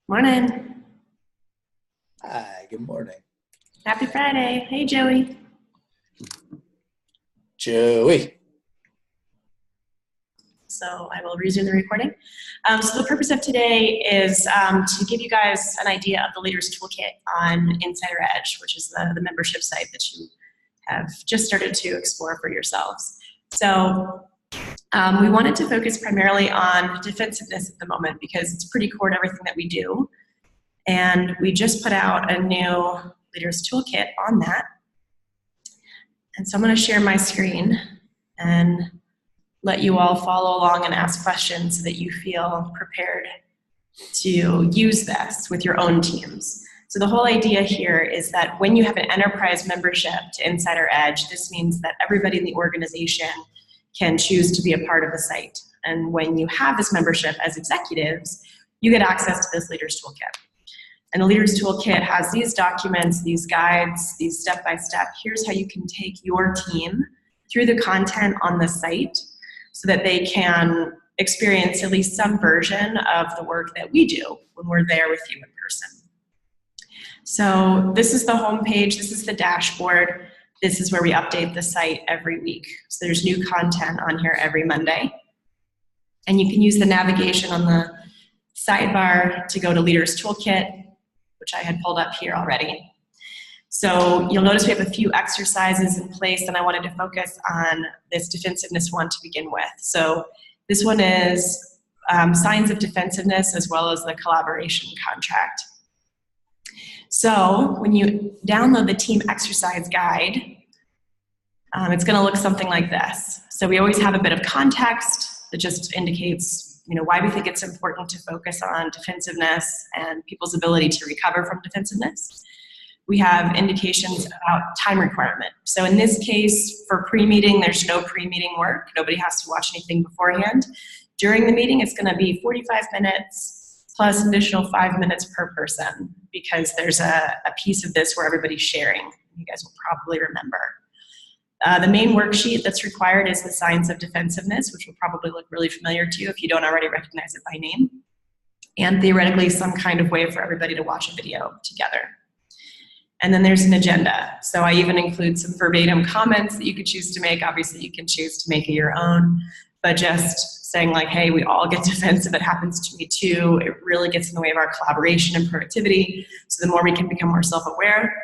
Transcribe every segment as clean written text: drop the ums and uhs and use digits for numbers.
Morning. Hi, good morning. Happy Friday. Hey, Joey. Joey. So I will resume the recording. So the purpose of today is to give you guys an idea of the Leaders Toolkit on Insider Edge, which is the membership site that you have just started to explore for yourselves. So we wanted to focus primarily on defensiveness at the moment because it's pretty core to everything that we do. And we just put out a new Leaders Toolkit on that. And so I'm going to share my screen and let you all follow along and ask questions so that you feel prepared to use this with your own teams. So the whole idea here is that when you have an enterprise membership to Insider Edge, this means that everybody in the organization can choose to be a part of the site. And when you have this membership as executives, you get access to this Leaders Toolkit. And the Leaders Toolkit has these documents, these guides, these step-by-step. Here's how you can take your team through the content on the site so that they can experience at least some version of the work that we do when we're there with you in person. So this is the homepage, this is the dashboard, this is where we update the site every week. So there's new content on here every Monday. And you can use the navigation on the sidebar to go to Leaders Toolkit, which I had pulled up here already. So you'll notice we have a few exercises in place, and I wanted to focus on this defensiveness one to begin with. So this one is signs of defensiveness as well as the collaboration contract. So when you download the team exercise guide, it's going to look something like this. So we always have a bit of context that just indicates why we think it's important to focus on defensiveness and people's ability to recover from defensiveness. We have indications about time requirement. So in this case, for pre-meeting, there's no pre-meeting work. Nobody has to watch anything beforehand. During the meeting, it's going to be 45 minutes plus an additional 5 minutes per person because there's a piece of this where everybody's sharing. You guys will probably remember. The main worksheet that's required is the Signs of Defensiveness, which will probably look really familiar to you if you don't already recognize it by name. And theoretically, some kind of way for everybody to watch a video together. And then there's an agenda. So I even include some verbatim comments that you could choose to make. Obviously, you can choose to make it your own, but just saying like, hey, we all get defensive. It happens to me too. It really gets in the way of our collaboration and productivity. So the more we can become more self-aware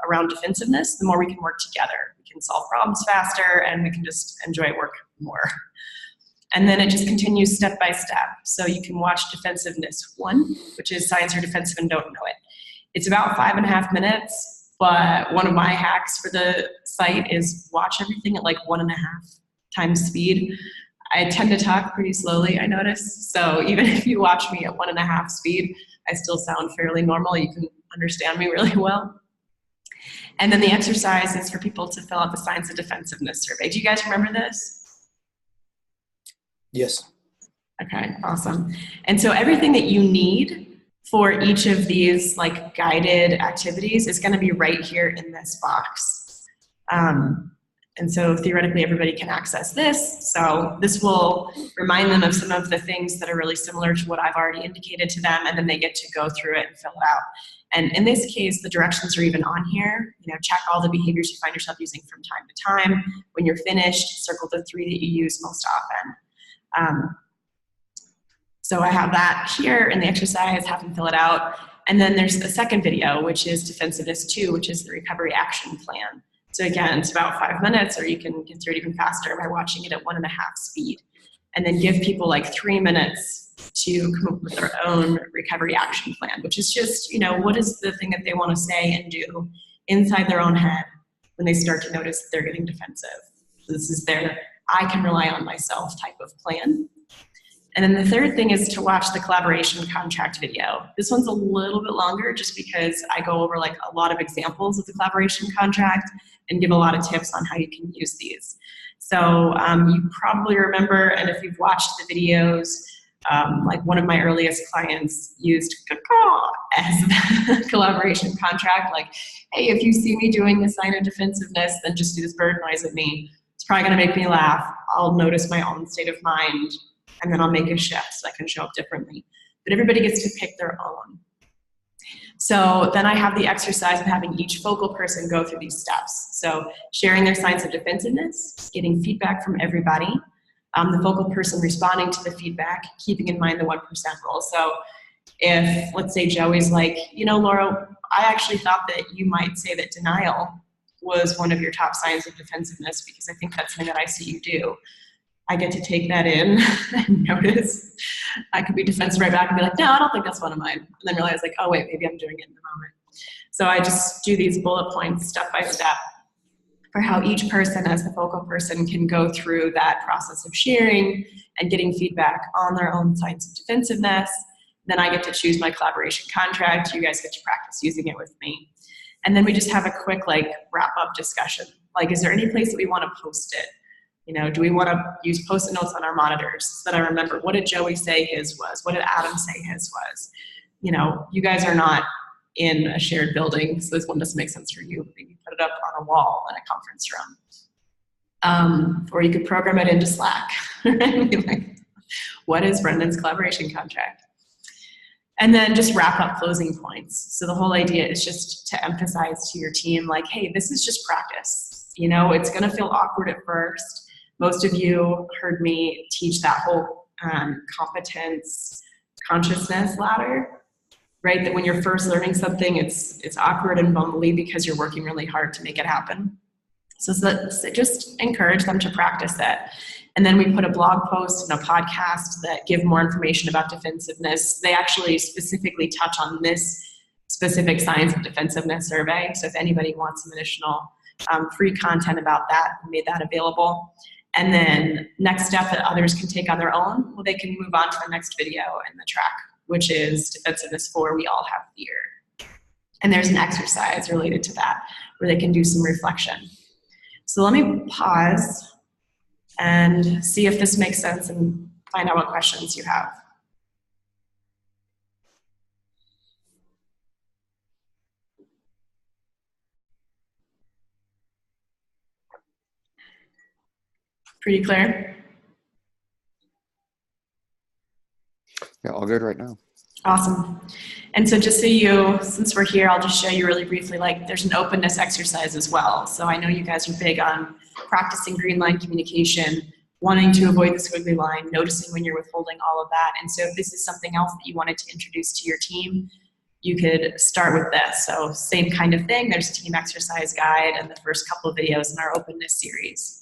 around defensiveness, the more we can work together. We can solve problems faster and we can just enjoy work more. And then it just continues step by step. So you can watch Defensiveness 1, which is Signs You're Defensive and Don't Know It. It's about 5.5 minutes, but one of my hacks for the site is watch everything at like 1.5 times speed. I tend to talk pretty slowly, I notice. So even if you watch me at 1.5 speed, I still sound fairly normal. You can understand me really well. And then the exercise is for people to fill out the Signs of Defensiveness survey. Do you guys remember this? Yes. Okay, awesome. And so everything that you need for each of these like guided activities is going to be right here in this box. And so theoretically everybody can access this. So this will remind them of some of the things that are really similar to what I've already indicated to them, and then they get to go through it and fill it out. And in this case, the directions are even on here. Check all the behaviors you find yourself using from time to time. When you're finished, circle the 3 that you use most often. So I have that here in the exercise, have them fill it out. And then there's the second video, which is Defensiveness 2, which is the recovery action plan. So again, it's about 5 minutes, or you can get through it even faster by watching it at 1.5 speed. And then give people like 3 minutes to come up with their own recovery action plan, which is just, what is the thing that they want to say and do inside their own head when they start to notice that they're getting defensive. So this is their I can rely on myself type of plan. And then the third thing is to watch the collaboration contract video. This one's a little bit longer just because I go over like a lot of examples of the collaboration contract and give a lot of tips on how you can use these. So you probably remember, and if you've watched the videos, like one of my earliest clients used caw as the collaboration contract. Like, hey, if you see me doing a sign of defensiveness, then just do this bird noise at me. It's probably gonna make me laugh. I'll notice my own state of mind, and then I'll make a shift so I can show up differently. But everybody gets to pick their own. So then I have the exercise of having each focal person go through these steps. So sharing their signs of defensiveness, getting feedback from everybody, the focal person responding to the feedback, keeping in mind the 1% rule. So if, let's say Joey's like, you know, Laura, I actually thought that you might say that denial was one of your top signs of defensiveness because I think that's something that I see you do. I get to take that in and notice. I could be defensive right back and be like, no, I don't think that's one of mine. And then realize like, oh wait, maybe I'm doing it in the moment. So I just do these bullet points step by step for how each person as the focal person can go through that process of sharing and getting feedback on their own signs of defensiveness. Then I get to choose my collaboration contract. You guys get to practice using it with me. And then we just have a quick like wrap up discussion. Like, is there any place that we want to post it? You know, do we want to use post-it notes on our monitors so that I remember what did Joey say his was? What did Adam say his was? You know, you guys are not in a shared building, so this one doesn't make sense for you. Maybe put it up on a wall in a conference room. Or you could program it into Slack. Right? Like, what is Brendan's collaboration contract? And then just wrap up closing points. So the whole idea is just to emphasize to your team, like, hey, this is just practice. You know, it's going to feel awkward at first. Most of you heard me teach that whole competence consciousness ladder, right? That when you're first learning something, it's awkward and bumbly because you're working really hard to make it happen. So just encourage them to practice it. And then we put a blog post and a podcast that give more information about defensiveness. They actually specifically touch on this specific Science of Defensiveness survey. So if anybody wants some additional free content about that, we made that available. And then next step that others can take on their own, well, they can move on to the next video in the track, which is Defensiveness 4, We All Have Fear. And there's an exercise related to that where they can do some reflection. So let me pause and see if this makes sense and find out what questions you have. Pretty clear? Yeah, all good right now. Awesome. And so just so since we're here, I'll just show you really briefly, like there's an openness exercise as well. So I know you guys are big on practicing green line communication, wanting to avoid the squiggly line, noticing when you're withholding all of that. And so if this is something else that you wanted to introduce to your team, you could start with this. So same kind of thing, there's a team exercise guide and the first couple of videos in our openness series.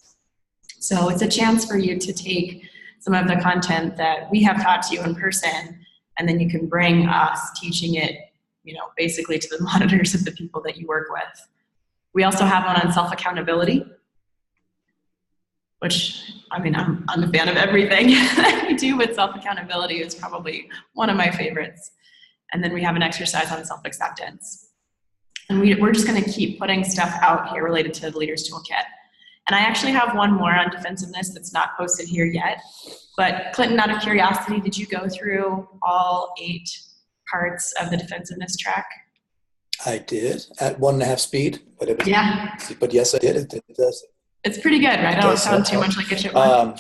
So it's a chance for you to take some of the content that we have taught to you in person, and then you can bring us teaching it, you know, basically to the monitors of the people that you work with. We also have one on self-accountability, which, I mean, I'm a fan of everything that we do, but self-accountability is probably one of my favorites. And then we have an exercise on self-acceptance. And we're just gonna keep putting stuff out here related to the Leaders Toolkit. And I actually have one more on defensiveness that's not posted here yet. But Clinton, out of curiosity, did you go through all 8 parts of the defensiveness track? I did at 1.5 speed, but it was, yeah. But yes, I did. It does. It's pretty good, right? I don't sound too much like a chipmunk.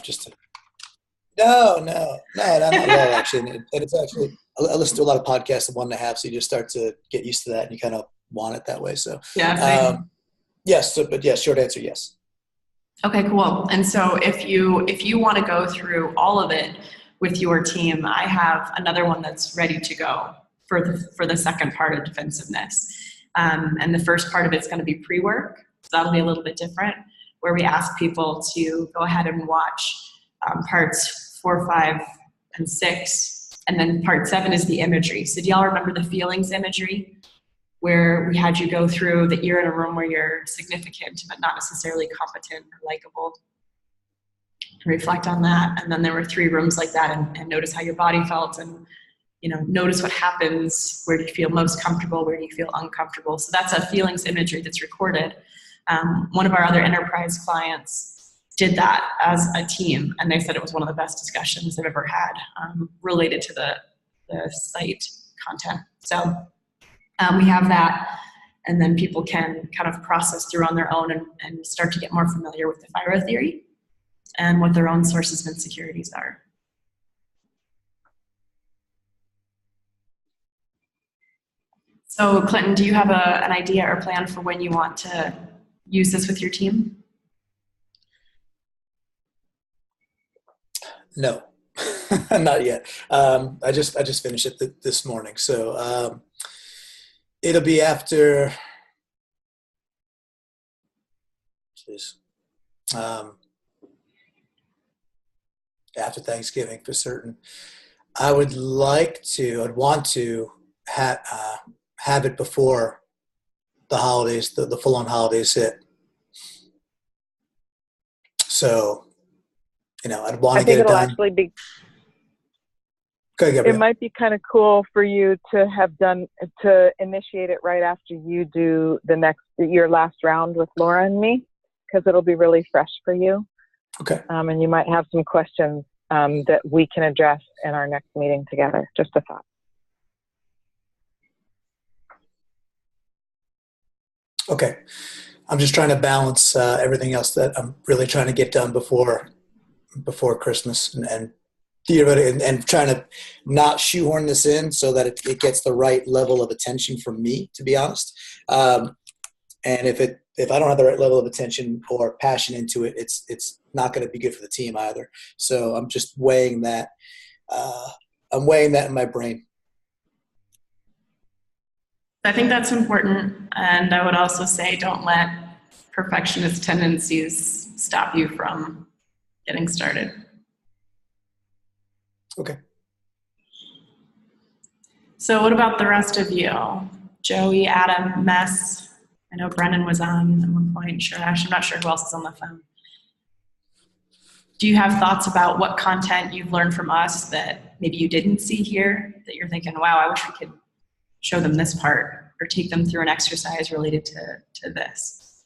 No, not at all, actually. And it's actually, I listen to a lot of podcasts at 1.5, so you just start to get used to that, and you kind of want it that way. So yeah, yes, but yes, short answer, yes. Okay, cool. And so if you want to go through all of it with your team, I have another one that's ready to go for the second part of defensiveness. And the first part of it's going to be pre-work, so that'll be a little bit different, where we ask people to go ahead and watch parts 4, 5, and 6, and then part 7 is the imagery. So do y'all remember the feelings imagery, where we had you go through that you're in a room where you're significant but not necessarily competent or likable? Reflect on that. And then there were 3 rooms like that, and notice how your body felt, and notice what happens. Where do you feel most comfortable? Where do you feel uncomfortable? So that's a feelings imagery that's recorded. One of our other enterprise clients did that as a team, and they said it was one of the best discussions they've ever had related to the site content. So we have that, and then people can kind of process through on their own and start to get more familiar with the FIRO theory and what their own sources of insecurities are. So Clinton, do you have an idea or plan for when you want to use this with your team? No, not yet. I just finished it this morning, so it'll be after. After Thanksgiving for certain. I'd want to have it before the holidays, the full-on holidays hit. So, I'd want to get it done. I think it'll actually be. Okay, Gabrielle. It might be kind of cool for you to initiate it right after you do your last round with Laura and me, because it'll be really fresh for you. Okay. And you might have some questions that we can address in our next meeting together. Just a thought. Okay. I'm just trying to balance everything else that I'm really trying to get done before Christmas and theoretically, and trying to not shoehorn this in so that it gets the right level of attention from me, to be honest. And if I don't have the right level of attention or passion into it, it's not going to be good for the team either. So I'm just weighing that. I'm weighing that in my brain. I think that's important. And I would also say don't let perfectionist tendencies stop you from getting started. Okay. So what about the rest of you? Joey, Adam, Mess. I know Brennan was on at one point. Sure, I'm not sure who else is on the phone. Do you have thoughts about what content you've learned from us that maybe you didn't see here, that you're thinking, wow, I wish we could show them this part, or take them through an exercise related to this?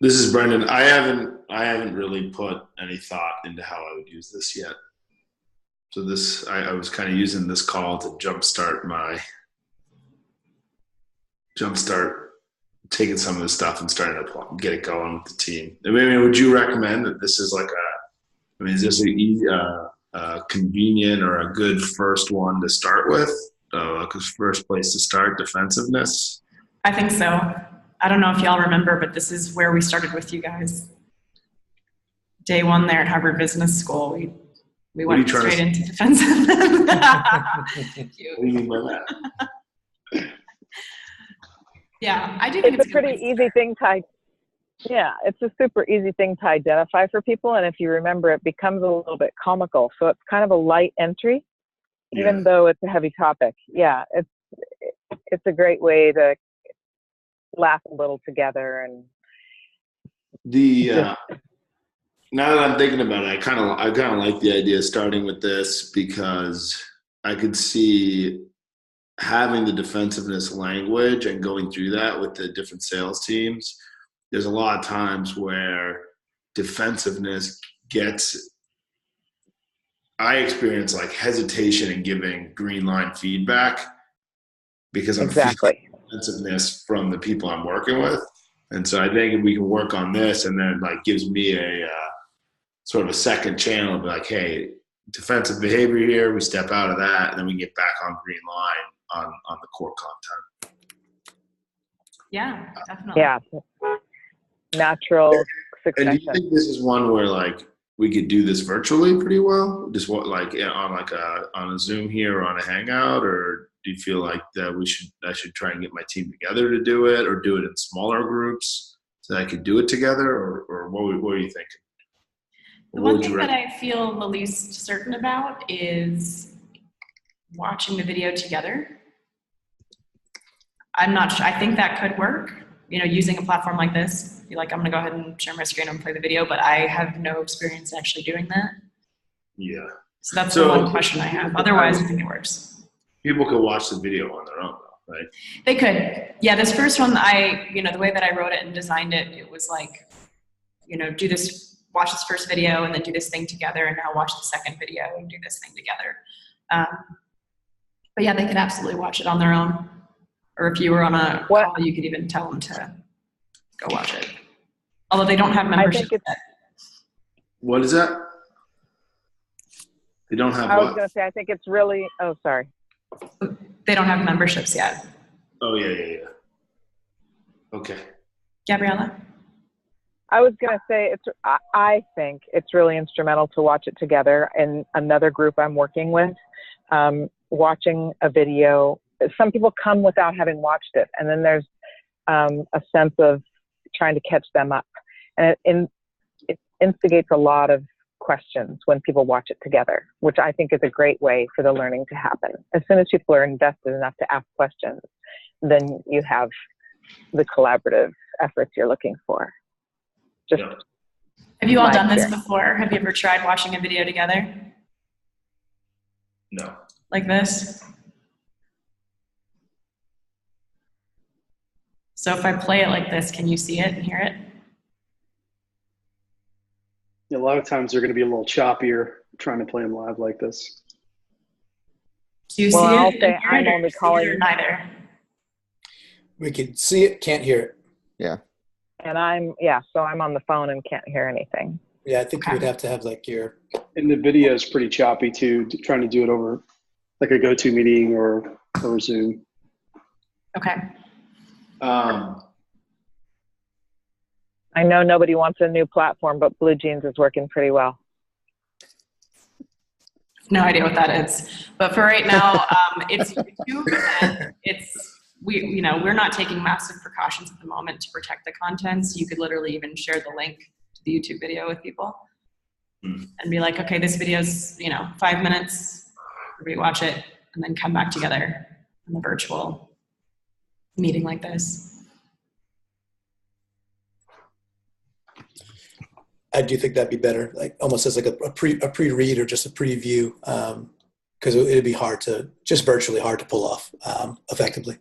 This is Brendan. I haven't really put any thought into how I would use this yet. So I was kind of using this call to jumpstart taking some of this stuff and starting to get it going with the team. I mean, would you recommend that this is is this a convenient or a good first one to start with? First place to start, defensiveness? I think so. I don't know if y'all remember, but this is where we started with you guys. Day one there at Harvard Business School, we went straight into defensiveness. What do you mean by that? Yeah, I do think it's a pretty easy thing to. Yeah, it's a super easy thing to identify for people, and if you remember, it becomes a little bit comical. So it's kind of a light entry, even though it's a heavy topic. Yeah, it's a great way to laugh a little together. And now that I'm thinking about it, I kind of like the idea of starting with this, because I could see having the defensiveness language and going through that with the different sales teams. There's a lot of times where defensiveness I experience like hesitation in giving green line feedback because I'm feeling defensiveness from the people I'm working with. And so I think if we can work on this, and then like gives me a sort of a second channel of like, hey, defensive behavior here, we step out of that, and then we get back on green line on the core content. Yeah, definitely. Yeah. Natural succession. And do you think this is one where like we could do this virtually pretty well? Just on a Zoom here or on a Hangout, or do you feel like that I should try and get my team together to do it, or do it in smaller groups so that I could do it together, or what are you thinking? The one thing that I feel the least certain about is watching the video together. I'm not sure. I think that could work. Using a platform like this, you're like, I'm gonna go ahead and share my screen and play the video, but I have no experience actually doing that. Yeah. So that's the one question I have. Otherwise, I think it works. People could watch the video on their own, though, right? They could. Yeah, this first one, the way that I wrote it and designed it, it was like, do this, watch this first video, and then do this thing together, and now watch the second video and do this thing together. But yeah, they could absolutely watch it on their own. Or if you were on a call, you could even tell them to go watch it. Although they don't have membership yet. What is that? They don't have I was what? going to say, I think it's really, oh, sorry. They don't have memberships yet. Oh, yeah. Okay. Gabriella? I was going to say, I think it's really instrumental to watch it together. In another group I'm working with, watching a video, some people come without having watched it, and then there's a sense of trying to catch them up. And it instigates a lot of questions when people watch it together, which I think is a great way for the learning to happen. As soon as people are invested enough to ask questions, then you have the collaborative efforts you're looking for. Just Have you all done this before? Have you ever tried watching a video together? No. Like this? So if I play it like this, can you see it and hear it? A lot of times they're going to be a little choppier trying to play them live like this. Do you see I'll it? say I'm only calling neither. We can see it, can't hear it. Yeah. And so I'm on the phone and can't hear anything. Yeah, I think you would have to have like your. And the video is pretty choppy too, trying to do it over like a GoToMeeting or Zoom. Okay. I know nobody wants a new platform, but Blue Jeans is working pretty well. No idea what that is, but for right now, it's YouTube, and we're not taking massive precautions at the moment to protect the content. So you could literally even share the link to the YouTube video with people and be like, okay, this video's 5 minutes, everybody watch it, and then come back together in a virtual meeting like this. I do think that'd be better, like almost as like a pre-read or just a preview, because it'd be virtually hard to pull off effectively.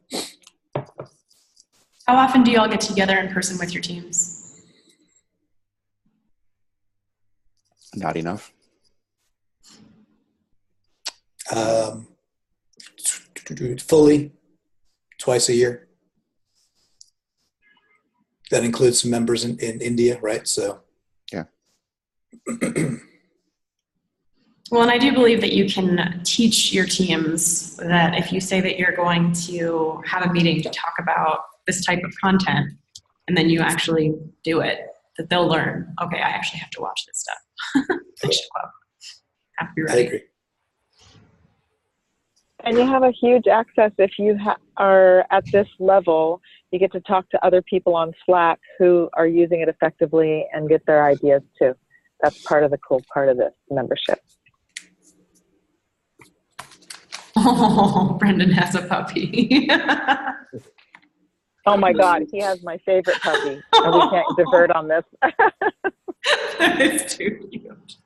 How often do you all get together in person with your teams? Not enough. Fully, twice a year. That includes some members in India, right? So. Yeah. Well, and I do believe that you can teach your teams that if you say that you're going to have a meeting to talk about this type of content, and then you actually do it, that they'll learn, okay, I actually have to watch this stuff. I show up. Have to be ready. I agree. And you have a huge access if you are at this level. You get to talk to other people on Slack who are using it effectively and get their ideas too. That's part of the cool part of this membership. Oh, Brendan has a puppy. Oh my God, he has my favorite puppy. And we can't divert on this. That is too cute.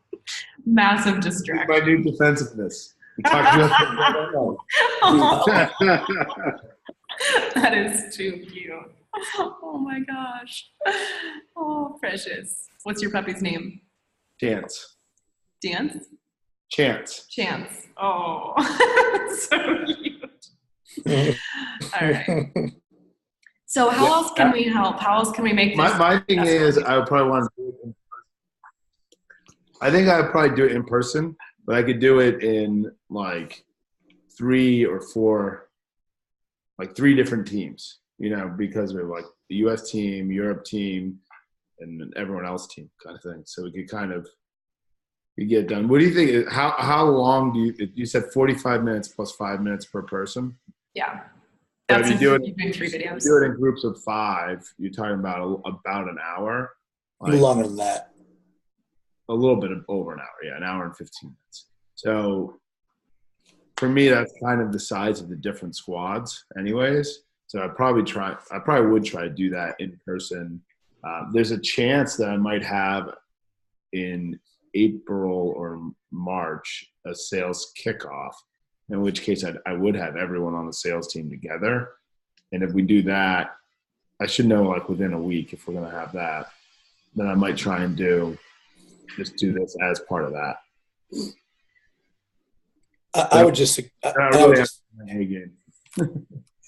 Massive distraction. My new defensiveness. Oh. That is too cute. Oh my gosh. Oh, precious. What's your puppy's name? Chance. Dance? Chance. Chance. Oh, so cute. All right. So how else can we help? How else can we make this? My thing is, I would probably want to do it in person. I think I would probably do it in person, but I could do it in like 3 or 4, like 3 different teams, because we're like the US team, Europe team, and everyone else team kind of thing. So we could we get done. What do you think? How long you said 45 minutes plus 5 minutes per person? Yeah. That's if you do it, 3 videos. Do it in groups of 5. You're talking about an hour. Longer than that. A little bit over an hour. Yeah, an hour and 15 minutes. So for me, that's kind of the size of the different squads anyways. So I probably would try to do that in person. There's a chance that I might have in April or March a sales kickoff, in which case I would have everyone on the sales team together. And if we do that, I should know like within a week if we're going to have that. Then I might try and do this as part of that. I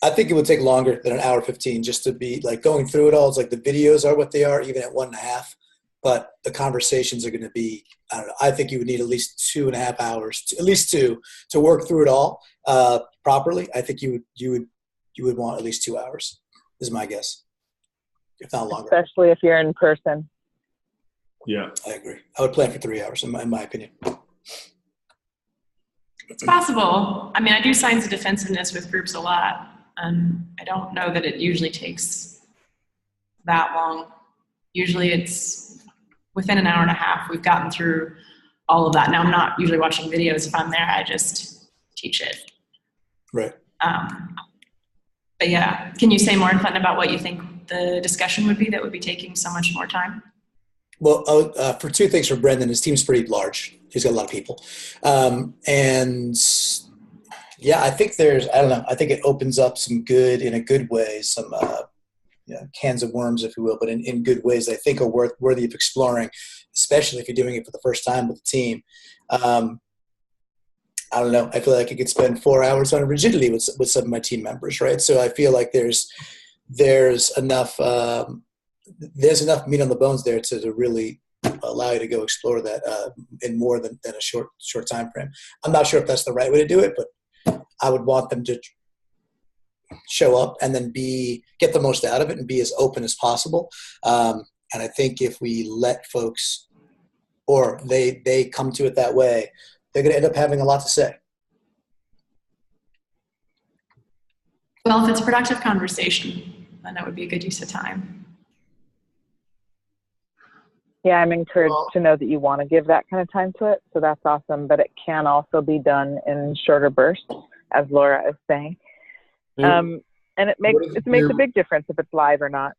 think it would take longer than an hour 15 just to be like going through it all. It's like the videos are what they are, even at 1.5. but the conversations are going to be, I don't know, I think you would need at least 2.5 hours, at least two, to work through it all properly. I think you would want at least 2 hours, is my guess, if not longer. Especially if you're in person. Yeah, I agree. I would plan for 3 hours, in my opinion. It's possible. I mean, I do signs of defensiveness with groups a lot. I don't know that it usually takes that long. Usually it's within an hour and a half, we've gotten through all of that. Now, I'm not usually watching videos. If I'm there, I just teach it. Right. But yeah, can you say more, Clinton, about what you think the discussion would be that would be taking so much more time? Well, for two things for Brendan, his team's pretty large. He's got a lot of people. And yeah, I think I don't know, I think it opens up in a good way, some cans of worms, if you will, but in good ways I think are worthy of exploring, especially if you're doing it for the first time with the team. I don't know. I feel like I could spend 4 hours on rigidity with some of my team members, right? So I feel like there's enough meat on the bones there to really allow you to go explore that in more than a short time frame. I'm not sure if that's the right way to do it, but I would want them to show up and then get the most out of it and be as open as possible. And I think if we let folks, or they come to it that way, they're going to end up having a lot to say. Well, if it's a productive conversation, then that would be a good use of time. Yeah, I'm encouraged to know that you want to give that kind of time to it. So that's awesome. But it can also be done in shorter bursts, as Laura is saying. And it makes a big difference if it's live or not.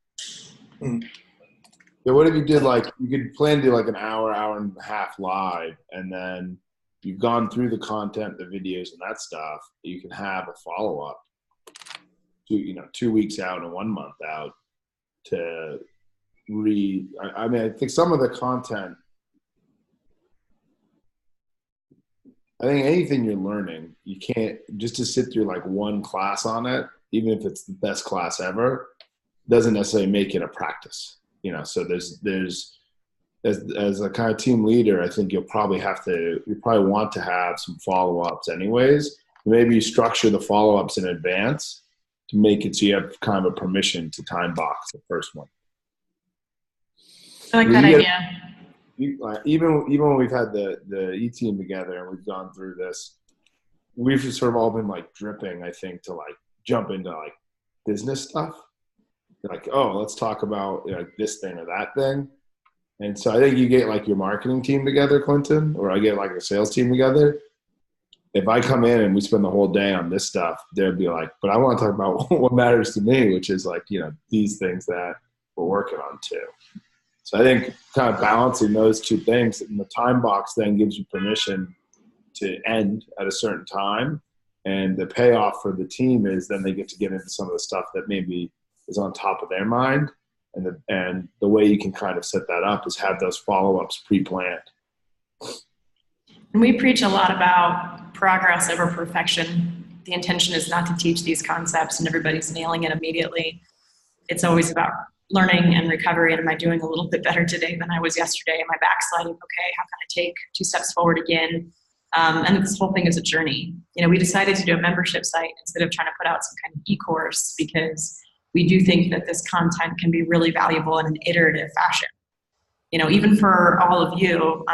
Yeah, what if you did you could plan to do an hour and a half live, and then you've gone through the content, the videos and that stuff, you can have a follow-up 2 weeks out and 1 month out to I mean, I think some of the content, I think anything you're learning, you can't just to sit through one class on it, even if it's the best class ever, doesn't necessarily make it a practice. So there's as a kind of team leader, I think you probably want to have some follow-ups anyways. Maybe you structure the follow-ups in advance to make it so you have kind of a permission to time box the first one. I like that idea. Even when we've had the E-team together and we've gone through this, we've just sort of all been dripping, I think, to jump into business stuff. Oh, let's talk about this thing or that thing. And so I think you get your marketing team together, Clinton, or I get a sales team together. If I come in and we spend the whole day on this stuff, they'd be but I want to talk about what matters to me, which is these things that we're working on too. So I think kind of balancing those two things, and the time box then gives you permission to end at a certain time. And the payoff for the team is then they get to get into some of the stuff that maybe is on top of their mind. And the way you can kind of set that up is have those follow-ups pre-planned. And we preach a lot about progress over perfection. The intention is not to teach these concepts and everybody's nailing it immediately. It's always about learning and recovery. And am I doing a little bit better today than I was yesterday? Am I backsliding? Okay, how can I take 2 steps forward again? And this whole thing is a journey. We decided to do a membership site instead of trying to put out some kind of e-course because we do think that this content can be really valuable in an iterative fashion. Even for all of you,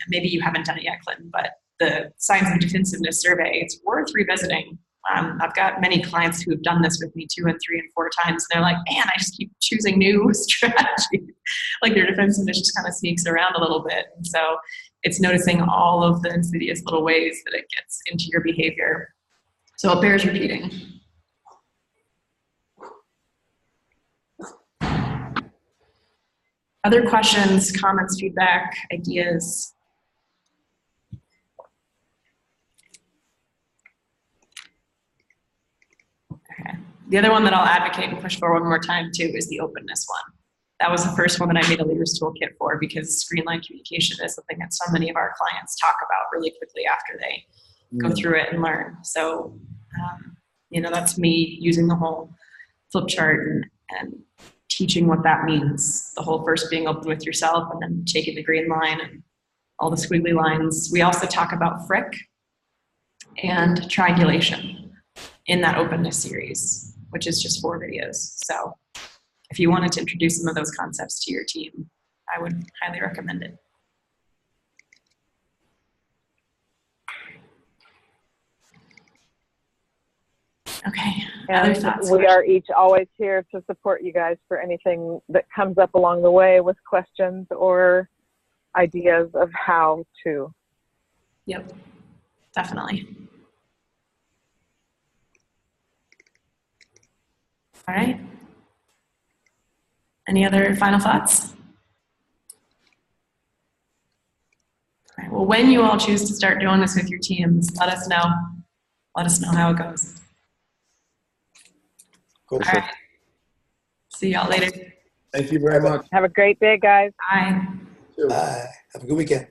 maybe you haven't done it yet, Clinton, but the Signs of Defensiveness survey, it's worth revisiting. I've got many clients who have done this with me 2 and 3 and 4 times. They're like, man, I just keep choosing new strategies. Their defensiveness just kind of sneaks around a little bit. And so it's noticing all of the insidious little ways that it gets into your behavior. So it bears repeating. Other questions, comments, feedback, ideas? Okay. The other one that I'll advocate and push for one more time too is the openness one. That was the first one that I made a leader's toolkit for because screen line communication is something that so many of our clients talk about really quickly after they go through it and learn. So, that's me using the whole flip chart and teaching what that means. The whole first being open with yourself and then taking the green line and all the squiggly lines. We also talk about frick and triangulation in that openness series, which is just 4 videos. So if you wanted to introduce some of those concepts to your team, I would highly recommend it. Okay. And we are each always here to support you guys for anything that comes up along the way with questions or ideas of how to. Yep, definitely. All right. Any other final thoughts? All right, well, when you all choose to start doing this with your teams, let us know. Let us know how it goes. Cool. All right. See y'all later. Thank you very much. Have a great day, guys. Bye. Bye. Have a good weekend.